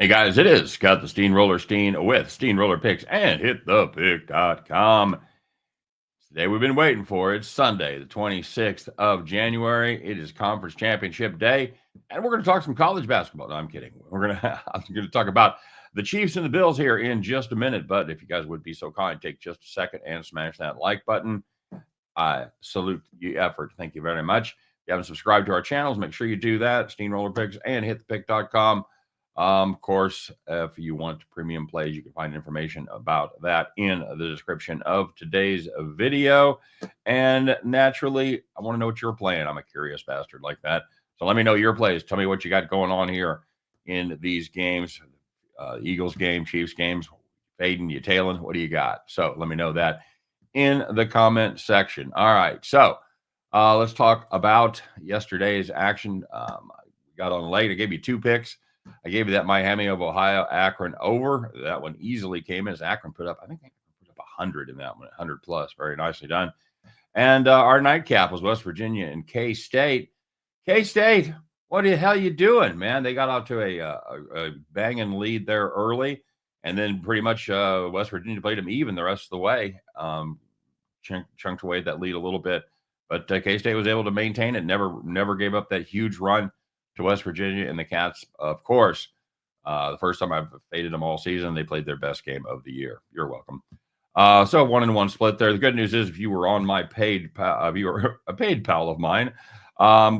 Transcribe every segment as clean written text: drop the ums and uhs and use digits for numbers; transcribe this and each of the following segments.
Hey guys, it is Scott the Steamroller Steen with Steamroller Picks and HitThePick.com. Today we've been waiting for. It's Sunday, the 26th of January. It is Conference Championship Day, and we're going to talk some college basketball. No, I'm kidding. I'm going to talk about the Chiefs and the Bills here in just a minute. But if you guys would be so kind, take just a second and smash that like button. I salute your effort. Thank you very much. If you haven't subscribed to our channels, make sure you do that. Steamroller Picks and HitThePick.com. Of course, if you want premium plays, you can find information about that in the description of today's video. And naturally, I want to know what you're playing. I'm a curious bastard like that. So let me know your plays. Tell me what you got going on here in these games. Eagles game, Chiefs games, fading, you tailing. What do you got? So let me know that in the comment section. All right. So let's talk about yesterday's action. We got on late. I gave you two picks. I gave you that Miami of Ohio, Akron over. That one easily came in as Akron put up, I think, 100 in that one, 100 plus. Very nicely done. And our nightcap was West Virginia and K-State. K-State, what the hell you doing, man? They got out to a banging lead there early, and then pretty much West Virginia played them even the rest of the way. Chunked away that lead a little bit, but K-State was able to maintain it. Never gave up that huge run to West Virginia, and the Cats, of course, the first time I've faded them all season, they played their best game of the year. You're welcome. So 1-1 split there. The good news is, if you were on my paid, if you were a paid pal of mine,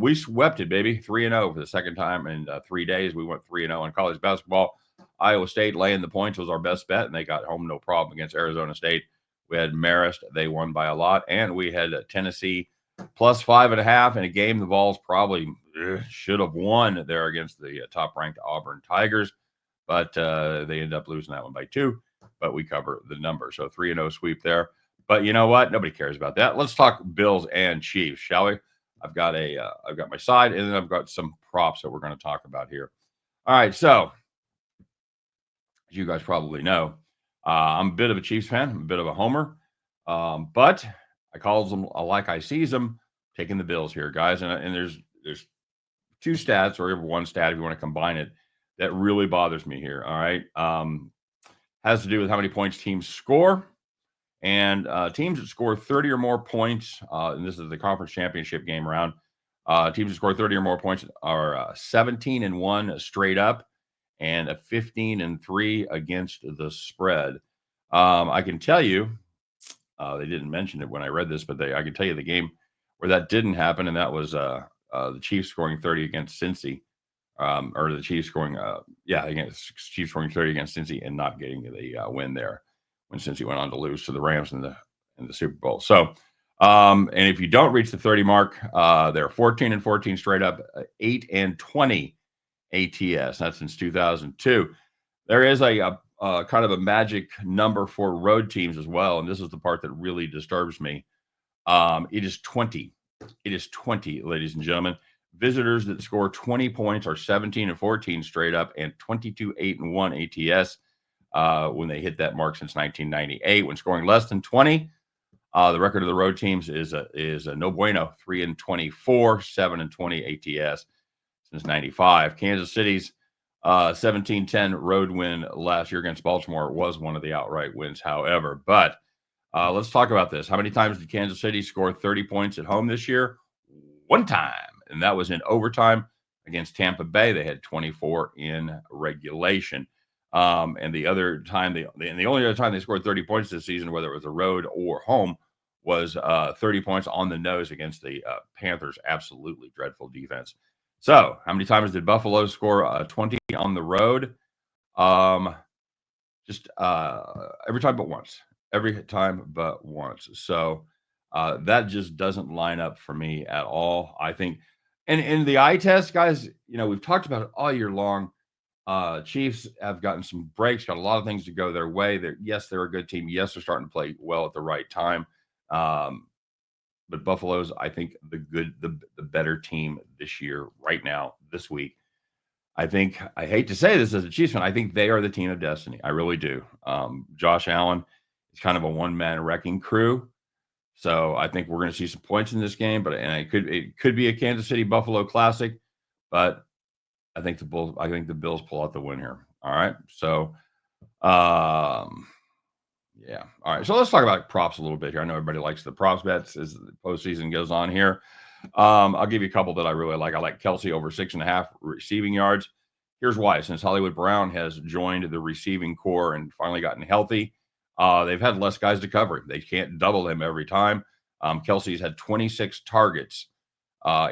we swept it, baby. 3-0 for the second time in 3 days. We went 3-0 in college basketball. Iowa State laying the points was our best bet, and they got home no problem against Arizona State. We had Marist. They won by a lot, and we had Tennessee plus 5.5 in a game the Vols probably should have won there against the top-ranked Auburn Tigers, but they ended up losing that one by 2, but we cover the number. So 3-0 sweep there. But you know what? Nobody cares about that. Let's talk Bills and Chiefs, shall we? I've got my side, and then I've got some props that we're going to talk about here. All right, so as you guys probably know, I'm a bit of a Chiefs fan. I'm a bit of a homer, but I calls them like I sees them, taking the Bills here, guys. And there's two stats, or one stat if you want to combine it, that really bothers me here. All right, has to do with how many points teams score, and teams that score 30 or more points. And this is the conference championship game round. Teams that score 30 or more points are 17-1 straight up, and a 15-3 against the spread. I can tell you, they didn't mention it when I read this, but I can tell you the game where that didn't happen, and that was the Chiefs scoring 30 against Cincy, or the Chiefs scoring, against Chiefs scoring 30 against Cincy and not getting the win there when Cincy went on to lose to the Rams in the Super Bowl. So, and if you don't reach the 30 mark, they're 14-14 straight up, 8-20 ATS. That's since 2002. There is a kind of a magic number for road teams as well, and this is the part that really disturbs me. It is 20. It is 20, ladies and gentlemen. Visitors that score 20 points are 17-14 straight up, and 22-8-1 ATS when they hit that mark since 1998. When scoring less than 20, the record of the road teams is a no bueno, 3-24, 7-20 ATS since 95. Kansas City's 17-10 road win last year against Baltimore was one of the outright wins, however. But let's talk about this. How many times did Kansas City score 30 points at home this year? One time, and that was in overtime against Tampa Bay. They had 24 in regulation. And the other time, the only other time they scored 30 points this season, whether it was a road or home, was 30 points on the nose against the Panthers' absolutely dreadful defense. So, how many times did Buffalo score 20 on the road? Just every time but once. Every time but once. So, that just doesn't line up for me at all. I think, and in the eye test, guys, we've talked about it all year long. Chiefs have gotten some breaks, got a lot of things to go their way. They're a good team. Yes, they're starting to play well at the right time. But Buffalo's, I think, the better team this year, right now, this week. I hate to say this as a Chiefs fan, I think they are the team of destiny. I really do. Josh Allen is kind of a one-man wrecking crew. So I think we're going to see some points in this game, it could be a Kansas City Buffalo classic, but I think the Bills pull out the win here. All right. So, yeah. All right. So let's talk about props a little bit here. I know everybody likes the props bets as the postseason goes on here. I'll give you a couple that I really like. I like Kelsey over 6.5 receiving yards. Here's why. Since Hollywood Brown has joined the receiving core and finally gotten healthy, they've had less guys to cover him. They can't double him every time. Kelsey's had 26 targets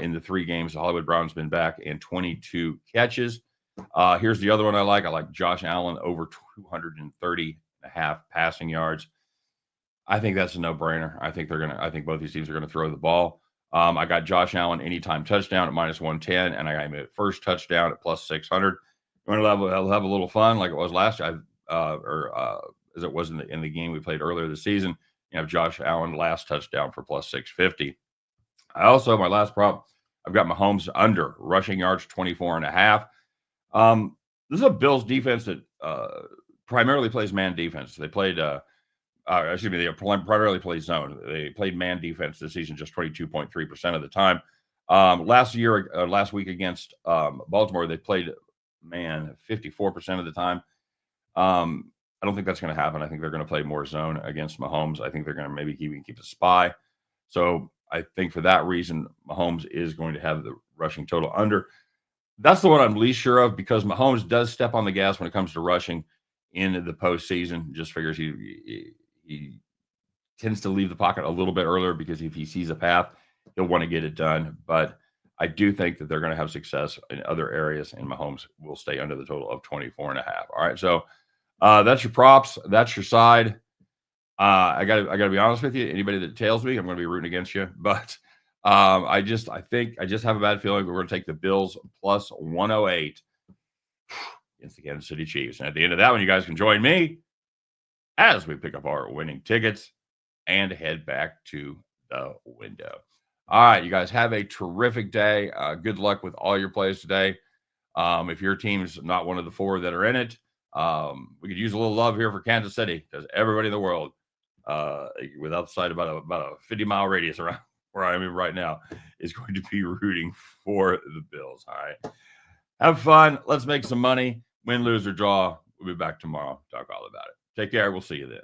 in the 3 games Hollywood Brown's been back and 22 catches. Here's the other one I like. I like Josh Allen over 230.5 passing yards. I think that's a no-brainer. I think both these teams are gonna throw the ball. I got Josh Allen anytime touchdown at -110, and I got him at first touchdown at +600. You want to have a little fun like it was last year, as it was in the game we played earlier this season. You have Josh Allen last touchdown for +650. I also my last prop, I've got Mahomes under rushing yards 24.5. This is a Bills defense that primarily plays man defense. They played excuse me, they primarily play zone. They played man defense this season just 22.3% of the time. Last week against Baltimore, they played man 54% of the time. I don't think that's going to happen. I think they're going to play more zone against Mahomes. I think they're going to maybe even keep a spy. So I think for that reason, Mahomes is going to have the rushing total under. That's the one I'm least sure of because Mahomes does step on the gas when it comes to rushing in the postseason. Just figures he tends to leave the pocket a little bit earlier because if he sees a path, he'll want to get it done. But I do think that they're going to have success in other areas, and Mahomes will stay under the total of 24.5. All right, so that's your props. That's your side. I gotta be honest with you. Anybody that tails me, I'm going to be rooting against you. But I think I just have a bad feeling we're going to take the Bills plus 108 against the Kansas City Chiefs. And at the end of that one, you guys can join me as we pick up our winning tickets and head back to the window. All right, you guys have a terrific day. Good luck with all your plays today. If your team's not one of the 4 that are in it, we could use a little love here for Kansas City because everybody in the world, without the sight about a 50-mile radius around where I am right now, is going to be rooting for the Bills. All right, have fun. Let's make some money. Win, lose, or draw. We'll be back tomorrow. Talk all about it. Take care. We'll see you then.